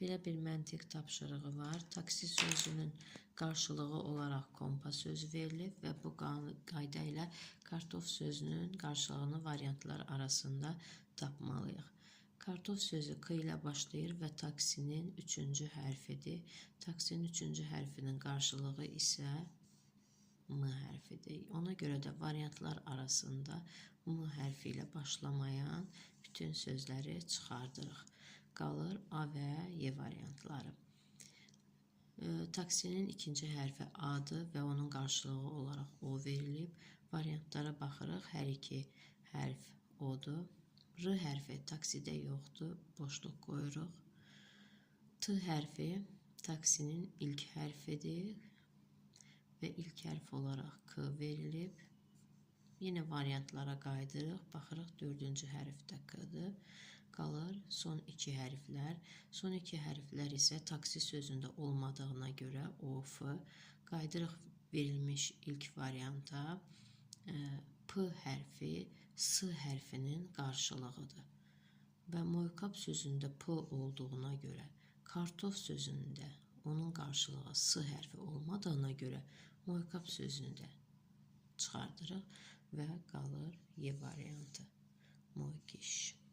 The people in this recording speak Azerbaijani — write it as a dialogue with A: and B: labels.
A: Belə bir məntiq tapşırığı var. Taksi sözünün qarşılığı olaraq kompa sözü verilib və bu qayda ilə kartof sözünün qarşılığını variantlar arasında tapmalıyıq. Kartof sözü K ilə başlayır və taksinin 3-cü hərfidir. Taksinin 3-cü hərfinin qarşılığı isə M hərfidir. Ona görə də variantlar arasında M hərfi ilə başlamayan bütün sözləri çıxardırıq. Qalır A və Y variantları. Taksinin ikinci hərfi A-dır və onun qarşılığı olaraq O verilib. Variantlara baxırıq. Hər iki hərf O-dur. R hərfi taksidə yoxdur. Boşluq qoyuruq. T hərfi taksinin ilk hərfidir və ilk hərf olaraq K verilib. Yenə variantlara qaydırıq. Baxırıq 4-cü hərfdə K-dır. Qalır son iki hərflər. Son iki hərflər isə taksi sözündə olmadığına görə O, F. Qaydırıq verilmiş ilk varianta. P hərfi S hərfinin qarşılığıdır. Və moykap sözündə P olduğuna görə, kartof sözündə onun qarşılığı S hərfi olmadığına görə moykap sözünü də çıxardırıq və qalır Y variantı. Moykiş.